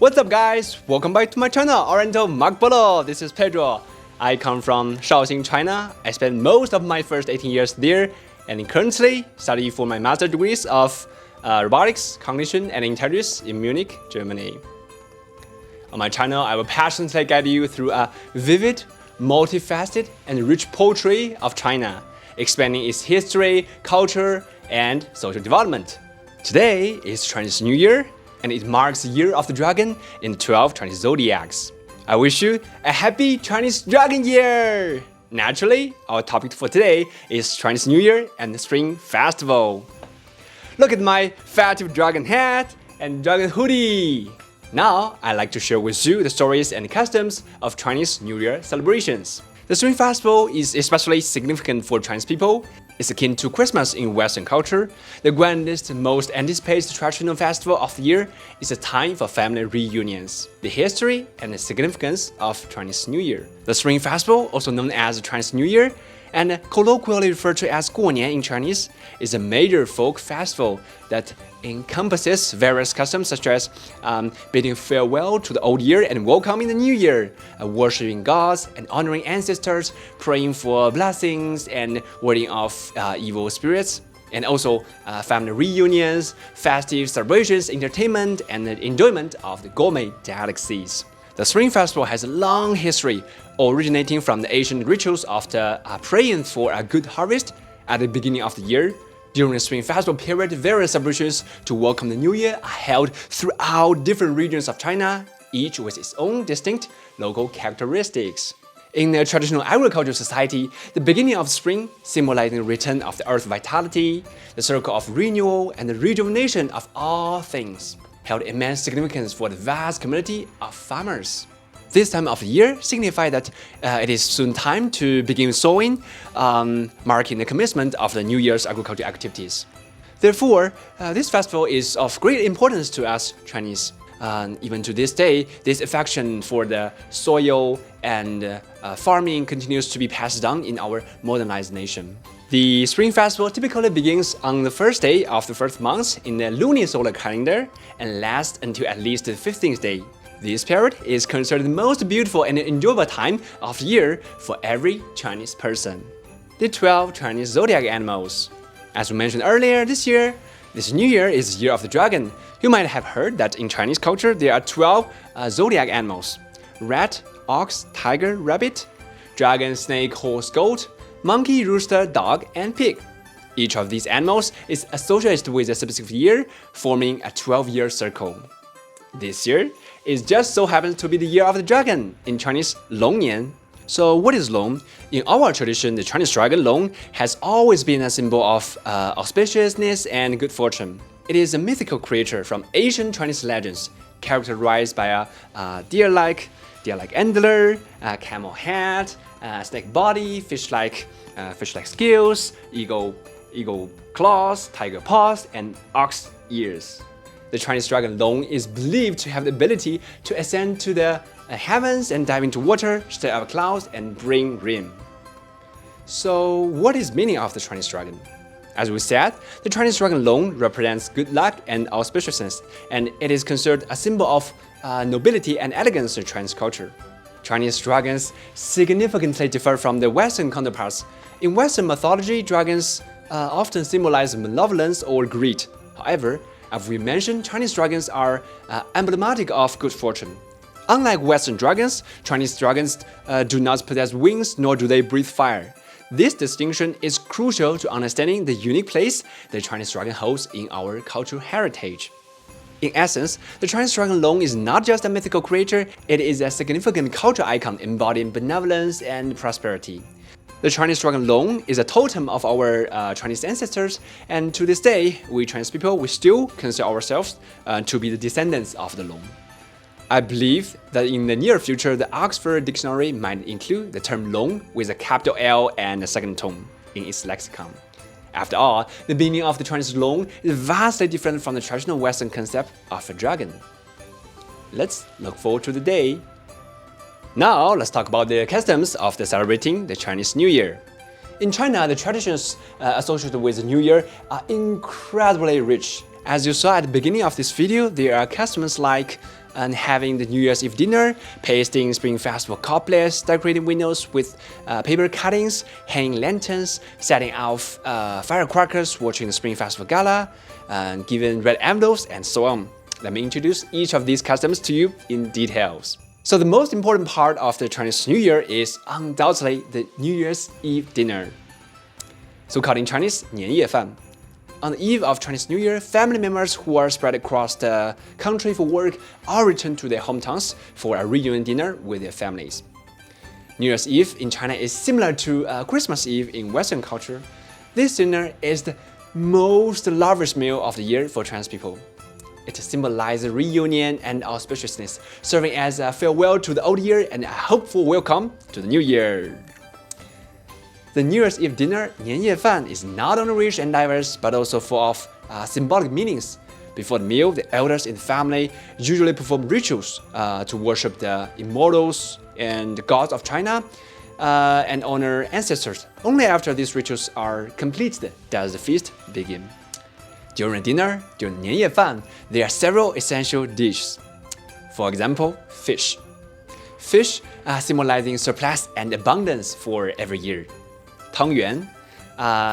What's up guys, welcome back to my channel, Oriental Polo. This is Pedro. I come from Shaoxing, China. I spent most of my first 18 years there and currently study for my master degrees of robotics, cognition and intelligence in Munich, Germany. On my channel, I will passionately guide you through a vivid, multifaceted and rich poetry of China, expanding its history, culture and social development. Today is Chinese New Year, and it marks the Year of the Dragon in 12 Chinese Zodiacs. I wish you a happy Chinese Dragon Year! Naturally, our topic for today is Chinese New Year and the Spring Festival. Look at my festive dragon hat and dragon hoodie! Now, I'd like to share with you the stories and customs of Chinese New Year celebrations. The Spring Festival is especially significant for Chinese people. It's akin to Christmas in Western culture. The grandest, most anticipated traditional festival of the year is a time for family reunions. The history and the significance of Chinese New Year. The Spring Festival, also known as Chinese New Year, and colloquially referred to as 过年 in Chinese, is a major folk festival that encompasses various customs such as bidding farewell to the old year and welcoming the new year, worshipping gods and honoring ancestors, praying for blessings and warding off evil spirits, and also family reunions, festive celebrations, entertainment, and the enjoyment of the gourmet delicacies. The Spring Festival has a long history, originating from the ancient rituals of the praying for a good harvest at the beginning of the year. During the Spring Festival period, various celebrations to welcome the new year are held throughout different regions of China, each with its own distinct local characteristics. In the traditional agricultural society, the beginning of spring, symbolizing the return of the earth's vitality, the circle of renewal and the rejuvenation of all things, held immense significance for the vast community of farmers. This time of the year signifies that it is soon time to begin sowing, marking the commencement of the New Year's agricultural activities. Therefore, this festival is of great importance to us Chinese. Even to this day, this affection for the soil and farming continues to be passed down in our modernized nation. The Spring Festival typically begins on the first day of the first month in the lunisolar calendar and lasts until at least the 15th day. This period is considered the most beautiful and enjoyable time of the year for every Chinese person. The 12 Chinese zodiac animals. As we mentioned earlier, this New Year is the Year of the Dragon. You might have heard that in Chinese culture there are 12 zodiac animals: rat, ox, tiger, rabbit, dragon, snake, horse, goat, monkey, rooster, dog, and pig. Each of these animals is associated with a specific year, forming a 12-year circle. This year, it just so happens to be the Year of the Dragon, in Chinese, 龙年. So what is long? In our tradition, the Chinese dragon long has always been a symbol of auspiciousness and good fortune. It is a mythical creature from ancient Chinese legends, characterized by a deer-like antler, a camel head, snake body, fish-like scales, eagle claws, tiger paws, and ox ears. The Chinese dragon long is believed to have the ability to ascend to the heavens and dive into water, stay up clouds, and bring rain. So, what is the meaning of the Chinese dragon? As we said, the Chinese dragon long represents good luck and auspiciousness, and it is considered a symbol of nobility and elegance in Chinese culture. Chinese dragons significantly differ from the Western counterparts. In Western mythology, dragons often symbolize malevolence or greed. However, as we mentioned, Chinese dragons are emblematic of good fortune. Unlike Western dragons, Chinese dragons do not possess wings nor do they breathe fire. This distinction is crucial to understanding the unique place the Chinese dragon holds in our cultural heritage. In essence, the Chinese dragon long is not just a mythical creature, it is a significant cultural icon embodying benevolence and prosperity. The Chinese dragon long is a totem of our Chinese ancestors, and to this day, we Chinese people, we still consider ourselves to be the descendants of the long. I believe that in the near future, the Oxford Dictionary might include the term long with a capital L and a second tone in its lexicon. After all, the meaning of the Chinese long is vastly different from the traditional Western concept of a dragon. Let's look forward to the day. Now, let's talk about the customs of celebrating the Chinese New Year. In China, the traditions associated with the New Year are incredibly rich As you saw at the beginning of this video, there are customers like having the New Year's Eve dinner, pasting Spring Festival couplets, decorating windows with paper cuttings, hanging lanterns, setting off firecrackers, watching the Spring Festival Gala, giving red envelopes, and so on. Let me introduce each of these customs to you in details. So the most important part of the Chinese New Year is undoubtedly the New Year's Eve dinner, so-called in Chinese 年夜饭. On the eve of Chinese New Year, family members who are spread across the country for work all return to their hometowns for a reunion dinner with their families. New Year's Eve in China is similar to Christmas Eve in Western culture. This dinner is the most lavish meal of the year for Chinese people. It symbolizes reunion and auspiciousness, serving as a farewell to the old year and a hopeful welcome to the new year. The New Year's Eve dinner, 年夜饭, is not only rich and diverse, but also full of symbolic meanings. Before the meal, the elders in the family usually perform rituals to worship the immortals and gods of China and honor ancestors. Only after these rituals are completed does the feast begin. During dinner, during 年夜饭, there are several essential dishes. For example, fish. Fish symbolizing surplus and abundance for every year. 汤圆,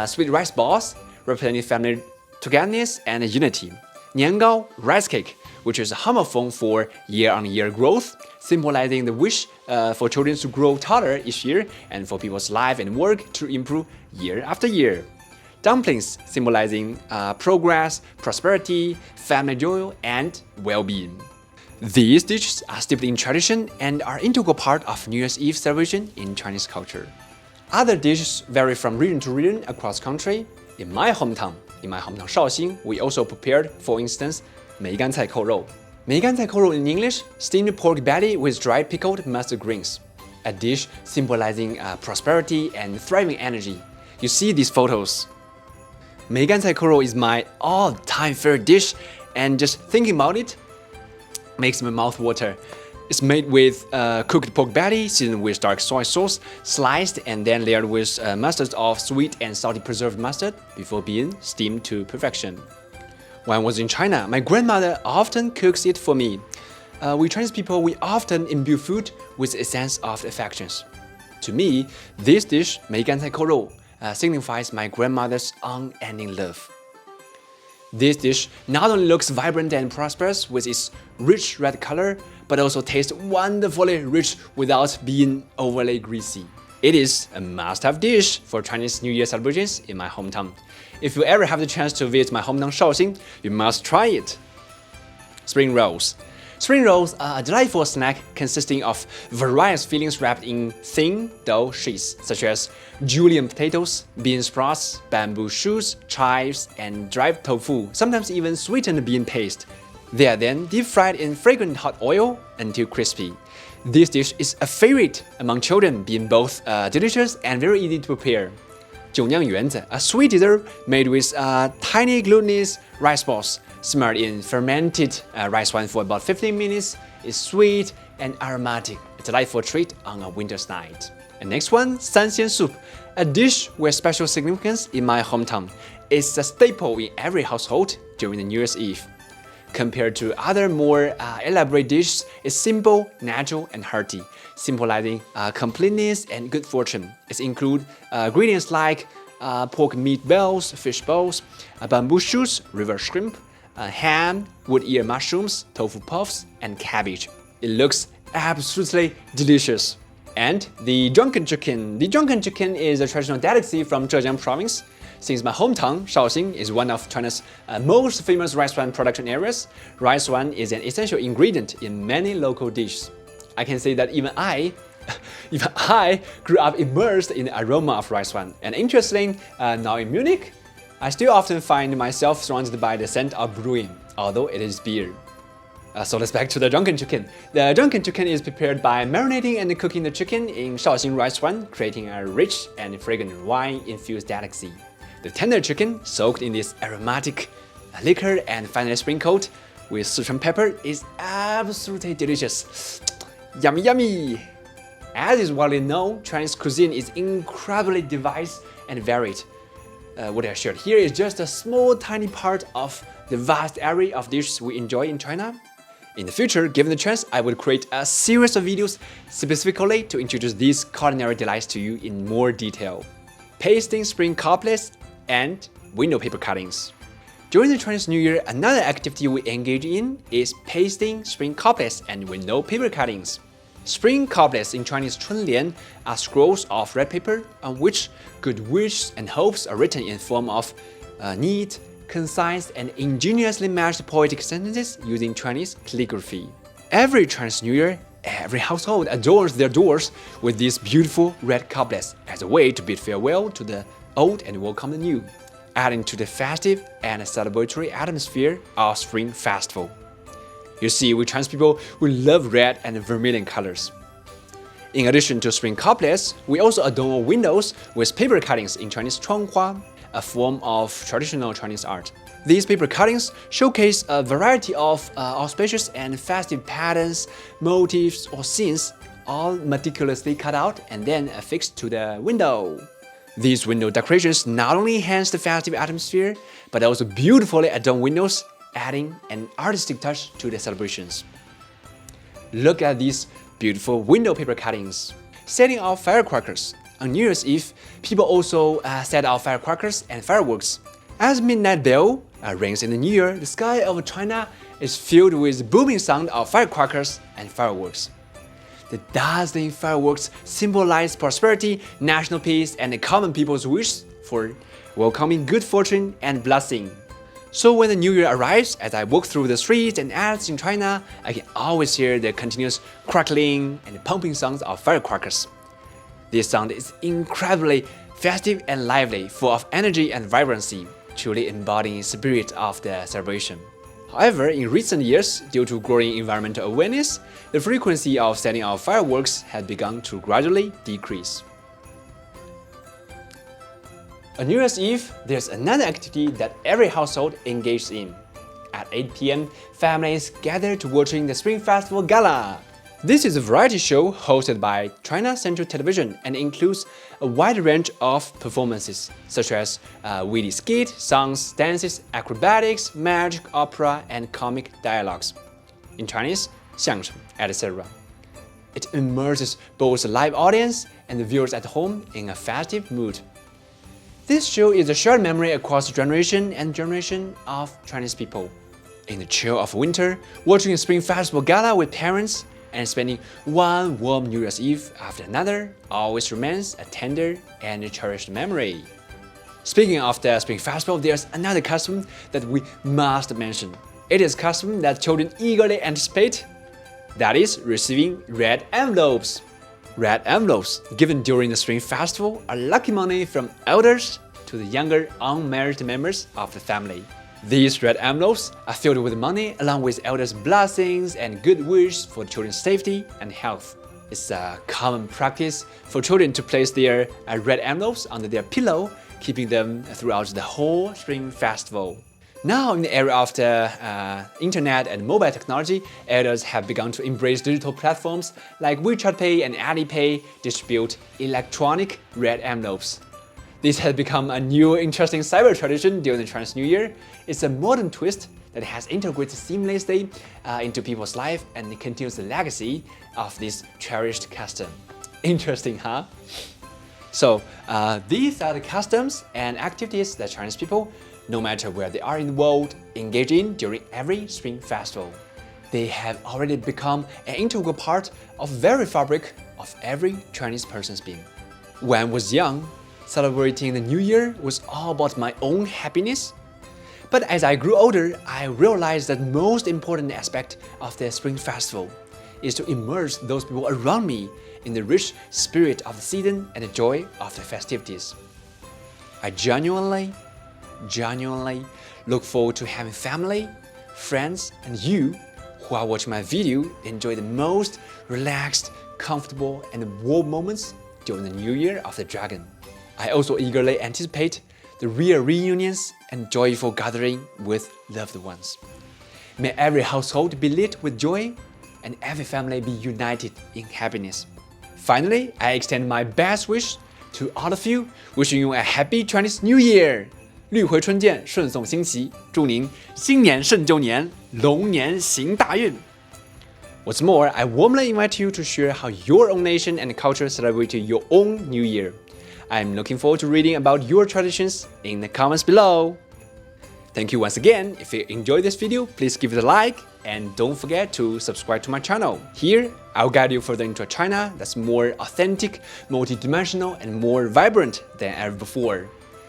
sweet rice balls, representing family togetherness and unity. 年糕, rice cake, which is a homophone for year-on-year growth, symbolizing the wish for children to grow taller each year and for people's life and work to improve year after year. Dumplings, symbolizing progress, prosperity, family joy, and well-being. These dishes are steeped in tradition and are an integral part of New Year's Eve celebration in Chinese culture. Other dishes vary from region to region across country. In my hometown Shaoxing, we also prepared, for instance, 梅干菜扣肉. 梅干菜扣肉 in English, steamed pork belly with dried pickled mustard greens. A dish symbolizing prosperity and thriving energy. You see these photos. 梅干菜扣肉 is my all-time favorite dish, and just thinking about it makes my mouth water. It's made with cooked pork belly, seasoned with dark soy sauce, sliced and then layered with mustard of sweet and salty preserved mustard before being steamed to perfection. When I was in China, my grandmother often cooks it for me. We Chinese people, we often imbue food with a sense of affections. To me, this dish, 梅干菜扣肉, signifies my grandmother's unending love. This dish not only looks vibrant and prosperous with its rich red color, but also tastes wonderfully rich without being overly greasy. It is a must-have dish for Chinese New Year celebrations in my hometown. If you ever have the chance to visit my hometown Shaoxing, you must try it. Spring rolls. Spring rolls are a delightful snack consisting of various fillings wrapped in thin dough sheets, such as julienne potatoes, bean sprouts, bamboo shoots, chives, and dried tofu, sometimes even sweetened bean paste. They are then deep-fried in fragrant hot oil until crispy. This dish is a favorite among children, being both delicious and very easy to prepare. 酒酿圆子, a sweet dessert made with tiny glutinous rice balls, simmered in fermented rice wine for about 15 minutes, is sweet and aromatic, a delightful treat on a winter's night. And next one, 三鲜 soup, a dish with special significance in my hometown. It's a staple in every household during the New Year's Eve. Compared to other more elaborate dishes, it's simple, natural, and hearty, symbolizing completeness and good fortune. It includes ingredients like pork meat balls, fish balls, bamboo shoots, river shrimp, ham, wood ear mushrooms, tofu puffs, and cabbage. It looks absolutely delicious. And the drunken chicken. The drunken chicken is a traditional delicacy from Zhejiang province. Since my hometown, Shaoxing, is one of China's most famous rice wine production areas, rice wine is an essential ingredient in many local dishes. I can say that even I grew up immersed in the aroma of rice wine. And interestingly, now in Munich, I still often find myself surrounded by the scent of brewing, although it is beer. So let's back to the drunken chicken. The drunken chicken is prepared by marinating and cooking the chicken in Shaoxing rice wine, creating a rich and fragrant wine-infused delicacy. The tender chicken, soaked in this aromatic liquor and finally sprinkled with Sichuan pepper, is absolutely delicious. Yummy, yummy! As is widely known, Chinese cuisine is incredibly diverse and varied. What I shared here is just a small tiny part of the vast array of dishes we enjoy in China? In the future, given the chance, I would create a series of videos specifically to introduce these culinary delights to you in more detail. Pasting spring couplets and window paper cuttings. During the Chinese New Year, another activity we engage in is pasting spring couplets and window paper cuttings. Spring couplets in Chinese Chunlian are scrolls of red paper on which good wishes and hopes are written in form of neat, concise, and ingeniously matched poetic sentences using Chinese calligraphy. Every Chinese New Year, every household adorns their doors with these beautiful red couplets as a way to bid farewell to the old and welcome the new, adding to the festive and celebratory atmosphere of Spring Festival. You see, we Chinese people, we love red and vermilion colors. In addition to spring couplets, we also adorn our windows with paper cuttings in Chinese chuanghua, a form of traditional Chinese art. These paper cuttings showcase a variety of auspicious and festive patterns, motifs, or scenes, all meticulously cut out and then affixed to the window. These window decorations not only enhance the festive atmosphere, but also beautifully adorn windows, adding an artistic touch to the celebrations. Look at these beautiful window paper cuttings. Setting off firecrackers. On New Year's Eve, people also set off firecrackers and fireworks. As midnight bell rings in the New Year, the sky over China is filled with booming sound of firecrackers and fireworks. The dazzling fireworks symbolize prosperity, national peace, and the common people's wish for welcoming good fortune and blessing. So when the New Year arrives, as I walk through the streets and alleys in China, I can always hear the continuous crackling and pumping sounds of firecrackers. This sound is incredibly festive and lively, full of energy and vibrancy, truly embodying the spirit of the celebration. However, in recent years, due to growing environmental awareness, the frequency of setting off fireworks has begun to gradually decrease. On New Year's Eve, there's another activity that every household engages in. At 8 p.m., families gather to watching the Spring Festival Gala. This is a variety show hosted by China Central Television and includes a wide range of performances, such as witty skit, songs, dances, acrobatics, magic, opera, and comic dialogues. In Chinese, 相声, etc. It immerses both the live audience and the viewers at home in a festive mood. This show is a shared memory across generation and generation of Chinese people. In the chill of winter, watching the Spring Festival Gala with parents and spending one warm New Year's Eve after another always remains a tender and cherished memory. Speaking of the Spring Festival, there's another custom that we must mention. It is a custom that children eagerly anticipate. That is receiving red envelopes. Red envelopes given during the Spring Festival are lucky money from elders to the younger unmarried members of the family. These red envelopes are filled with money along with elders' blessings and good wishes for children's safety and health. It's a common practice for children to place their red envelopes under their pillow, keeping them throughout the whole Spring Festival. Now, in the era of the internet and mobile technology, elders have begun to embrace digital platforms like WeChat Pay and Alipay distribute electronic red envelopes. This has become a new interesting cyber tradition during the Chinese New Year. It's a modern twist that has integrated seamlessly into people's life and continues the legacy of this cherished custom. Interesting, huh? So, these are the customs and activities that Chinese people, no matter where they are in the world, engage in during every Spring Festival. They have already become an integral part of the very fabric of every Chinese person's being. When I was young, celebrating the New Year was all about my own happiness. But as I grew older, I realized that the most important aspect of the Spring Festival is to immerse those people around me in the rich spirit of the season and the joy of the festivities. I genuinely look forward to having family, friends, and you who are watching my video enjoy the most relaxed, comfortable, and warm moments during the New Year of the Dragon. I also eagerly anticipate the real reunions and joyful gathering with loved ones. May every household be lit with joy and every family be united in happiness. Finally, I extend my best wish to all of you, wishing you a happy Chinese New Year! 绿回春见，顺送新奇，祝您新年胜旧年，龙年行大运。What's more, I warmly invite you to share how your own nation and culture celebrated your own New Year. I'm looking forward to reading about your traditions in the comments below. Thank you once again. If you enjoyed this video, please give it a like and don't forget to subscribe to my channel. Here, I'll guide you further into a China that's more authentic, multidimensional, and more vibrant than ever before.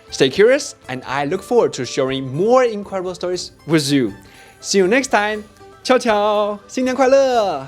Stay curious, and I look forward to sharing more incredible stories with you. See you next time. 悄悄，新年快乐！